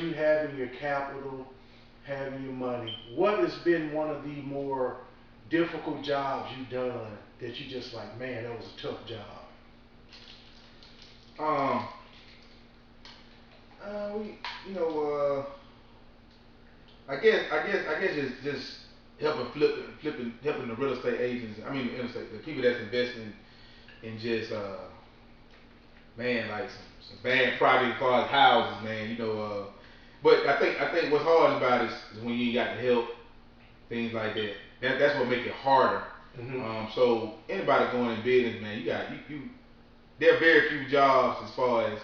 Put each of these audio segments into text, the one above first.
as you having your capital, having your money, what has been one of the more difficult jobs you've done that you just like, man, that was a tough job? Um, we, you know, I guess just helping helping the real estate agents. I mean, the interstate, the people that's investing in just man, like some bad project as far as houses, man. But I think what's hard about it is when you ain't got the help, things like that. That's what make it harder. Hmm. So anybody going in business, man, you there are very few jobs as far as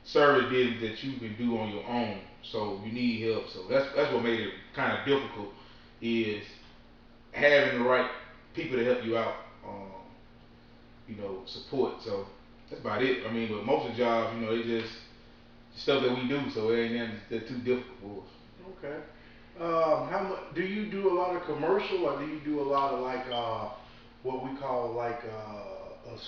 service business that you can do on your own. So you need help. So that's what made it kind of difficult is having the right people to help you out. Support. So that's about it. I mean, but most of the jobs, they just stuff that we do. So it ain't nothing that's too difficult for us. Okay. How much do you do a lot of commercial, or do you do a lot of like what we call like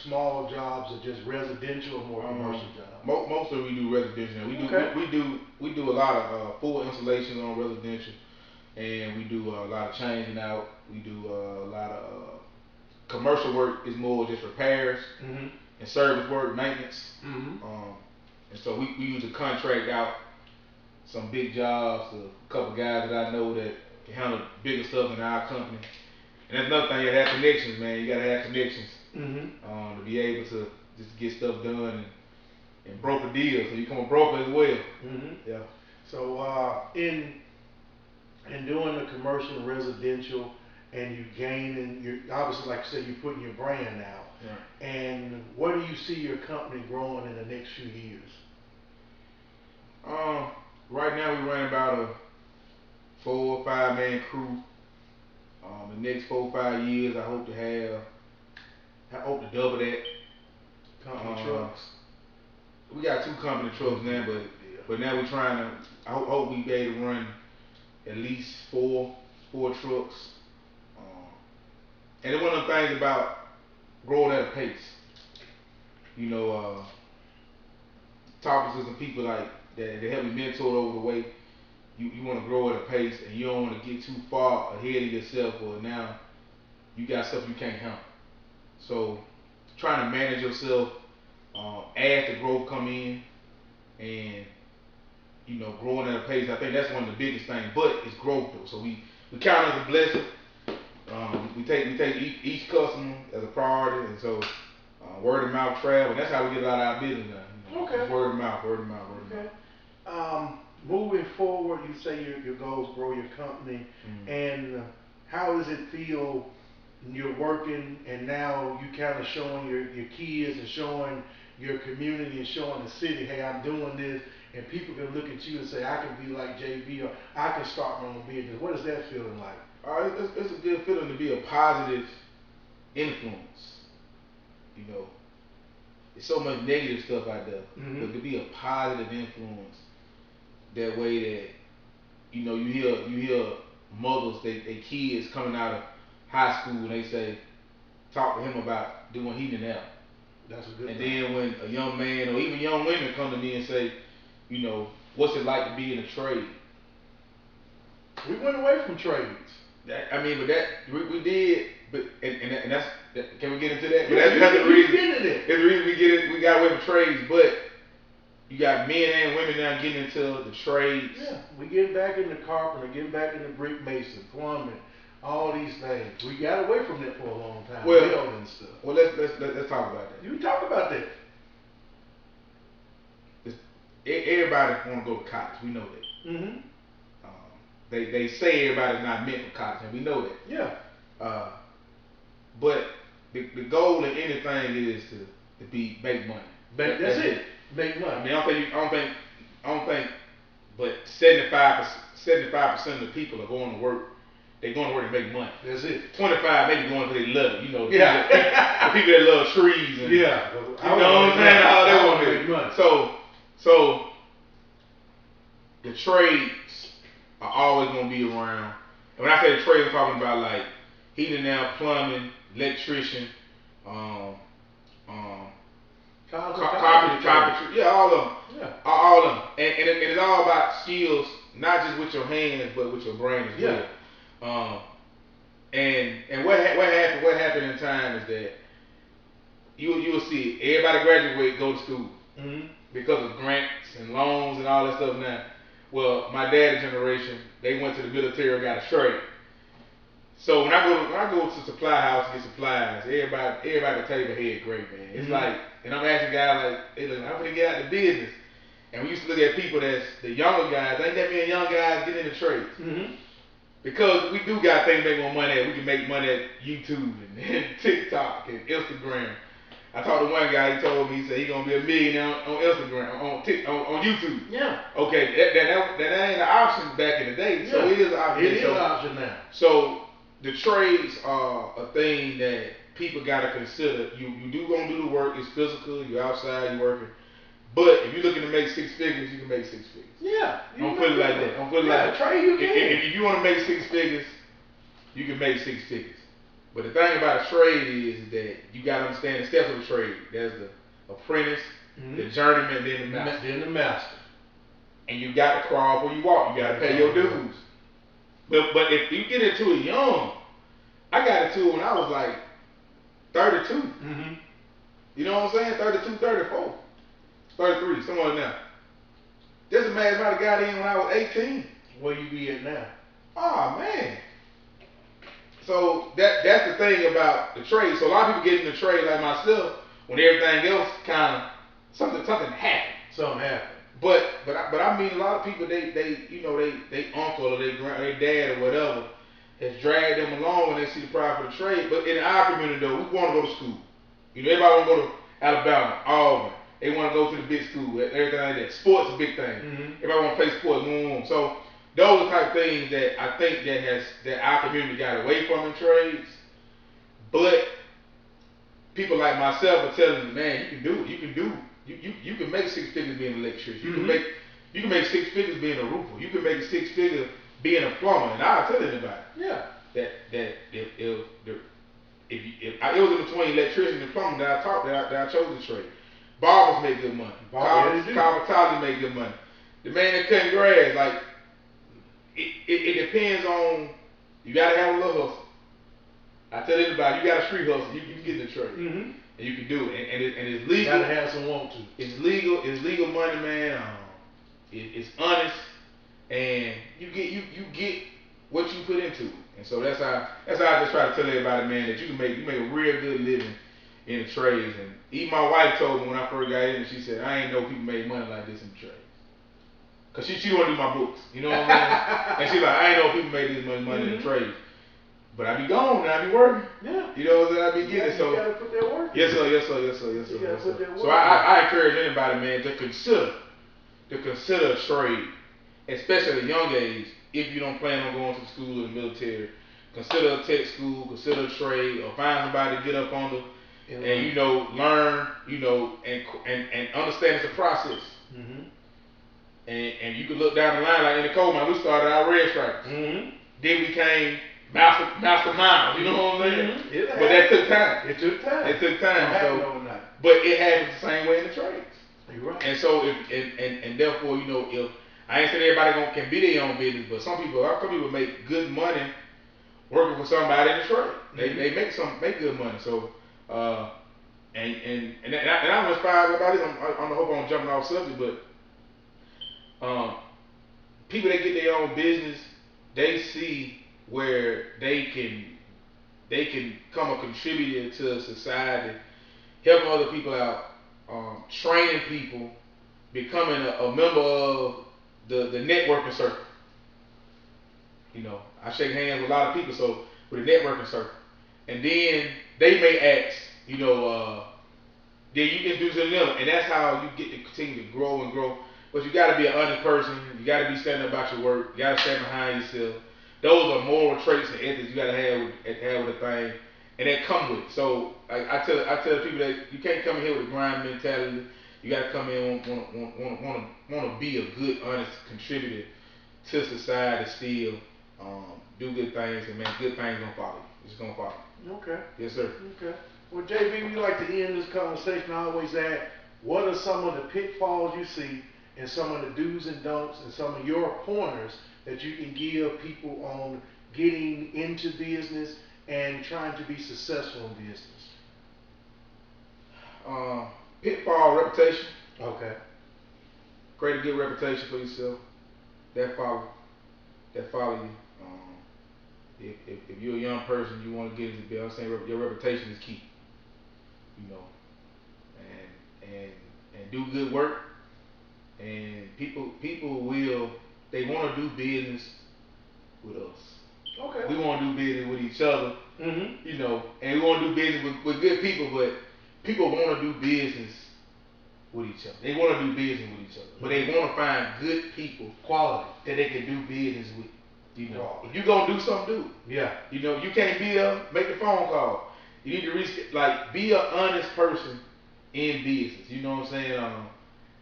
small jobs, or just residential, or more commercial jobs? Most of it we do residential. Okay. We do a lot of full installations on residential, and we do a lot of changing out. We do a lot of commercial work is more just repairs Mhm. and service work, maintenance. Mhm. And so we usually contract out some big jobs to a couple guys that I know that can handle bigger stuff in our company. And that's another thing, you gotta have connections, man. You gotta have connections Mhm. to be able to just get stuff done and broker deals. So you become a broker as well. Mhm. Yeah. So in doing the commercial and residential, and you gaining, you obviously, like you said, you're putting your brand out. Right. And what do you see your company growing in the next few years? Um, right now we run about a 4 or 5 man crew. The next 4 or 5 years, I hope to double that. Company Um, trucks. we got two company trucks now, Yeah. but now we're trying to. I hope we be able to run at least four trucks. Um, and it's one of the things about growing at a pace. You know, talking to some people like that help me mentor over the way. You want to grow at a pace, and you don't want to get too far ahead of yourself, or now you got stuff you can't handle. So trying to manage yourself as the growth come in, and growing at a pace. I think that's one of the biggest things. But it's growth though, so we count it as a blessing. We take each customer as a priority, and so word of mouth travel. That's how we get a lot of our business now. Okay. Just word of mouth, word of mouth, word of mouth. Okay. Moving forward, you say your goals grow your company, Mm. and how does it feel? You're working, and now you kind of showing your kids and showing your community and showing the city, hey, I'm doing this, and people can look at you and say, I can be like JB, or I can start my own business. What is that feeling like? It's a good feeling to be a positive influence. You know, there's so much negative stuff out there, Mm-hmm. but to be a positive influence that way that you hear mothers they kids coming out of high school and they say talk to him about doing heating and air. That's a good And thing. then when a young man or even young women come to me and say, what's it like to be in a trade? We went away from trades. I mean, but that we did, but and that's can we get into that? But Yeah, that's the you reason. get into that. That's the reason we get it. We got away from trades, but you got men and women now getting into the trades. Yeah, we getting back into carpenter, getting back into brick mason, plumbing, all these things. We got away from that for a long time, Well, welding stuff. let's talk about that. You talk about that. Everybody want to go to college. We know that. Mm-hmm. Um, they say everybody's not meant for college, and we know that. Yeah. Uh, but the goal in anything is to be make money. That's it. Make I money. mean, I don't think, but 75% of the people are going to work. They're going to work to make money. That's it. 25 maybe going because they love it. Yeah. The people that love trees and Yeah. you know what I'm saying. All they want to make money. So the trades are always going to be around. And when I say the trades, I'm talking about like heating and air, plumbing, electrician, um, um, carpentry, yeah, all of them. Yeah. All of them. And it's all about skills, not just with your hands, but with your brain as Yeah. well. And what happened in time is that you'll see everybody graduate, go to school because of grants and loans and all that stuff now. Well, my dad's generation, they went to the military, got a trade. So when I go to supply house to get supplies, everybody at the table head great, man. It's like, and I'm asking guys like, hey, look, I'm gonna get out the business. And we used to look at people that's the younger guys. Ain't that many young guys get in the trades? Because we do got things to make more money at. We can make money at YouTube and TikTok and Instagram. I talked to one guy. He told me, he said he gonna be a millionaire on Instagram, on YouTube. Yeah. Okay, that ain't an option back in the day. So it is an option. It is an option now. So the trades are a thing that people gotta consider. You do gonna do the work. It's physical. You're outside. You're working. But if you're looking to make six figures, you can make six figures. Yeah. Don't put it like that. Don't put it like that. Trade you can. If you want to make six figures, you can make six figures. But the thing about a trade is that you got to understand the steps of the trade. There's the apprentice, the journeyman, then the master. Then the master. And you got to crawl before you walk. You got to pay your dues. But if you get into it young, I got into it when I was like 32. You know what I'm saying? 32, 34. 33, somewhere now. Just imagine if I got in when I was 18. Where you be at now? Oh man. So that's the thing about the trade. So a lot of people get in the trade like myself when everything else kind of something happened. Something happened. But I mean a lot of people they uncle or they dad or whatever has dragged them along when they see the profit of the trade. But in our community though, we want to go to school. You know, everybody want to go to Alabama, Auburn. They want to go to the big school, everything like that. Sports is a big thing. Everybody want to play sports. So those are the type of things that I think that our community got away from in trades. But people like myself are telling me, man, you can do it. You can make six figures being an electrician. You can make six figures being a roofer. You can make six figures being a plumber. And I'll tell anybody. Yeah. That if it was in between electrician and plumbing that I chose the trade. Barbers make good money. Carpenters make good money. The man that cutting grass, like it depends on. You gotta have a little hustle. I tell anybody, you got a street hustle. You can get in the trade, and you can do it, and it's legal. You gotta have some want to. It's legal. It's legal money, man. It's honest, and you get what you put into it. And so that's how I just try to tell everybody, man, that you make a real good living in the trades. And even my wife told me when I first got in, she said, I ain't know people made money like this in the trades. Cause she don't want to do my books, you know what I mean? And she's like, I ain't know people made this money in the trades. But I be gone and I be working. Yeah. You know what I'm saying? I be getting it. So you gotta put that work in. Yes sir. You gotta put that work So I encourage anybody, man, to consider a trade, especially at a young age. If you don't plan on going to school or the military, consider a tech school, consider a trade, or find somebody to get up under and learn, and understand it's a process. And you can look down the line like in the coal mine, we started our red stripes. Then we came master miners, you know what I'm saying? But that took time. It took time. So, but it happens the same way in the trades. You're right. And so and therefore, if I ain't saying everybody can be their own business, but some people make good money working for somebody in the trade. They make good money. So and I'm inspired about this. I hope I'm jumping off subject, but people that get their own business, they see where they can become a contributor to society, helping other people out, training people, becoming a member of the networking circle. I shake hands with a lot of people, so with the networking circle, and then they may ask, then you introduce them, and that's how you get to continue to grow and grow. But you got to be an honest person. You got to be standing about your work. You got to stand behind yourself. Those are moral traits and ethics you got to have with a thing, and that come with it. So I tell people that you can't come in here with a grind mentality. You got to come in want to be a good, honest contributor to society. Still do good things, and man, good things gonna follow you. It's gonna follow you. Okay. Yes, sir. Okay. Well, JB, we like to end this conversation. I always ask, what are some of the pitfalls you see, and some of the do's and don'ts, and some of your pointers that you can give people on getting into business and trying to be successful in business? Pitfall reputation. Okay. Create a good reputation for yourself. That follow. That follow you. If you're a young person, you want to get into business. I'm saying your reputation is key. You know, and do good work. And people will, they want to do business with us. Okay. We want to do business with each other. Mm-hmm. You know, and we want to do business with good people, but people want to do business with each other. They want to do business with each other, but they want to find good people, quality, that they can do business with. You know, if you gonna do something, do it. Yeah. You know, you can't make the phone call. You need to be an honest person in business. You know what I'm saying?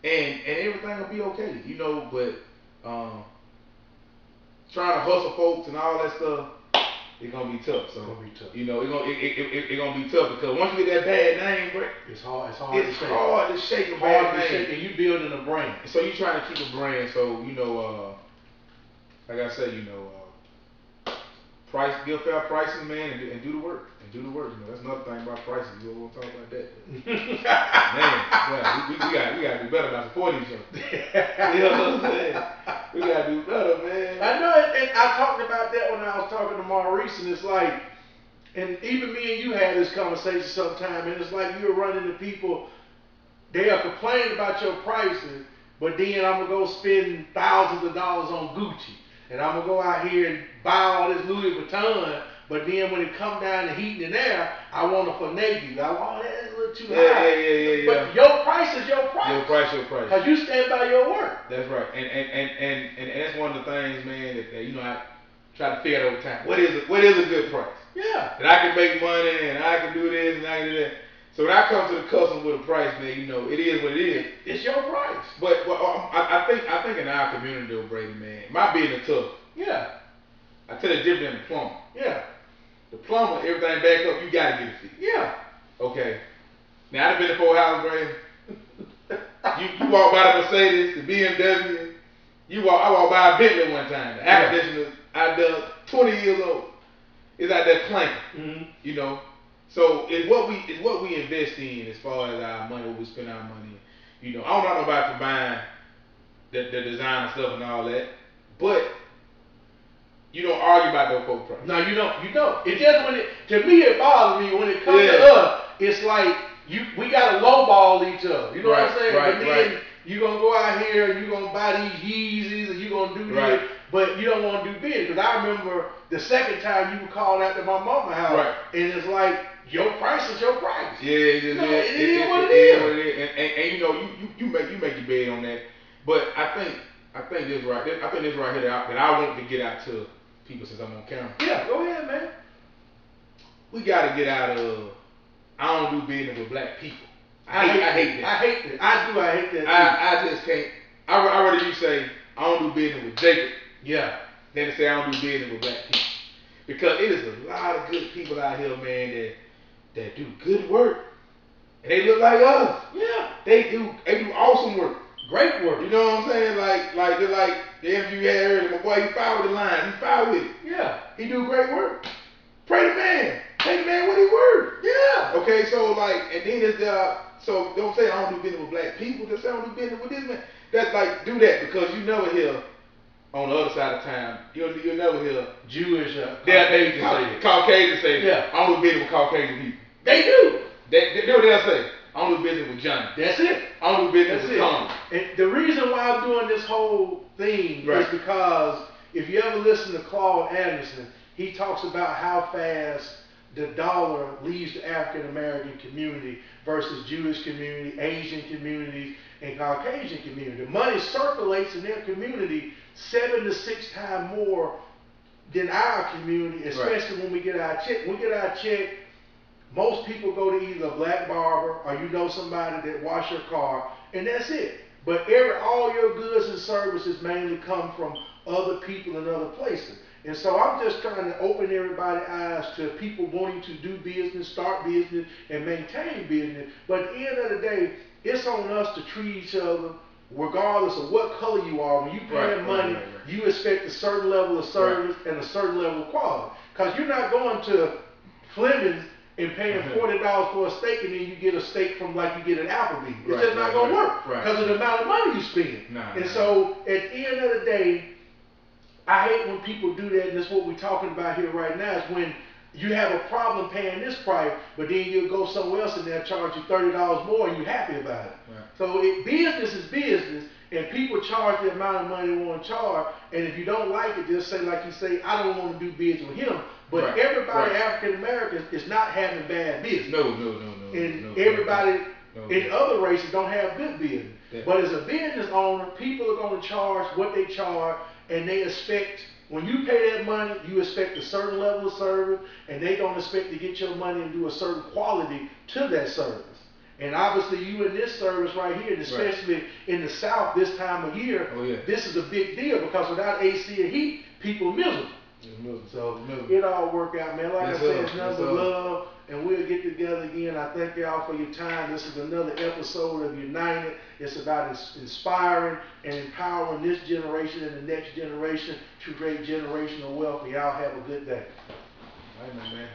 And everything will be okay. You know, but trying to hustle folks and all that stuff, it's gonna be tough. So It's gonna be tough. you know, it's gonna be tough because once you get that bad name, bro, It's hard. It's hard to shake a Hard bad to name. shake, and you building a brand. So you trying to keep a brand. So you know, like I said, you know, give fair pricing, man, and do the work. And do the work. You know, that's another thing about pricing. You don't want to talk about that. Man, well, we gotta do better about supporting each other. You know what I'm saying? We gotta do better, man. I know it, and I talked about that when I was talking to Maurice, and it's like, and even me and you had this conversation sometime, and it's like you're running to people, they are complaining about your prices, but then I'm gonna go spend thousands of dollars on Gucci, and I'm gonna go out here and buy all this Louis Vuitton, but then when it come down to heat and air, I want to finagle you. That's a little too high. Yeah. But your price is your price. Your price. Because you stand by your word. That's right. And that's one of the things, man, that you know, I try to figure out over time. What is a good price? Yeah. That I can make money and I can do this and I can do that. So when I come to the customer with a price, man, you know, it is what it is. It's your price. But I think in our community though, Brady, man, my business tough. Yeah. I tell you different than the plumber. Yeah. The plumber, everything back up, you gotta get it fixed. Yeah. Okay. Now I've been in Fort Howard, Brady. You walk by the Mercedes, the BMW. I walked by a Bentley one time. The air conditioner, I done 20 years old. It's out there clanking. Mm-hmm. You know. So it's what we invest in as far as our money, what we spend our money. You know, I don't know nobody for buying the designer stuff and all that, but you don't argue about those folk prices. No, you don't. It just to me it bothers me when it comes to us. It's like we gotta lowball each other. You know what I'm saying? But then you gonna go out here and you gonna buy these Yeezys and you gonna do this, but you don't want to do business. Because I remember the second time you were called out to my mama's house, and it's like your price is your price. Yeah, it is what it is. And you know you make your bed on that. But I think this right here that I want to get out to people since I'm on camera. Yeah, go ahead, man. We gotta get out of I don't do business with black people. I hate that. I hate that. I hate that. I just can't. I rather you say I don't do business with Jacob. Yeah. Than to say I don't do business with black people. Because it is a lot of good people out here, man, that do good work. And they look like us. Yeah. They do awesome work. Great work. You know what I'm saying? Like the interview you had earlier, my boy, he fouled with the line. He fouled with it. Yeah. He do great work. Pray the man. Pay the man what he worth. Yeah. Okay, so and then it's so don't say I don't do business with black people. Just say I don't do business with this man. That's like, do that because you never hear on the other side of town. You'll never hear Jewish Caucasian say, yeah, I don't do business with Caucasian people. They do. They do what they'll say. I don't do business with Johnny. That's it. I don't do business with Tom. And the reason why I'm doing this whole thing is because if you ever listen to Claude Anderson, he talks about how fast the dollar leaves the African American community versus Jewish community, Asian communities, and Caucasian community. The money circulates in their community 7 to 6 times more than our community, especially when we get our check. When we get our check, most people go to either a black barber or you know somebody that wash your car, and that's it. But all your goods and services mainly come from other people in other places. And so I'm just trying to open everybody's eyes to people wanting to do business, start business, and maintain business. But at the end of the day, it's on us to treat each other regardless of what color you are. When you pay money, you expect a certain level of service and a certain level of quality. Because you're not going to Fleming's and paying $40 for a steak, and then you get a steak from like you get an Applebee's. It's just not gonna work because of the amount of money you spend. So at the end of the day, I hate when people do that, and that's what we're talking about here right now, is when you have a problem paying this price, but then you'll go somewhere else and they'll charge you $30 more and you're happy about it. So business is business, and people charge the amount of money they want to charge, and if you don't like it, just say like you say, I don't want to do business with him. But everybody, African Americans, is not having bad business. No. And everybody in other races don't have good business. But as a business owner, people are going to charge what they charge, and they expect, when you pay that money, you expect a certain level of service, and they're going to expect to get your money and do a certain quality to that service. And obviously you in this service right here, especially in the South this time of year, this is a big deal, because without AC and heat, people are miserable. So it all work out, man. Like I said, it's nothing but love, and we'll get together again. I thank y'all for your time. This is another episode of United. It's about inspiring and empowering this generation and the next generation to create generational wealth. Y'all have a good day. All right, man.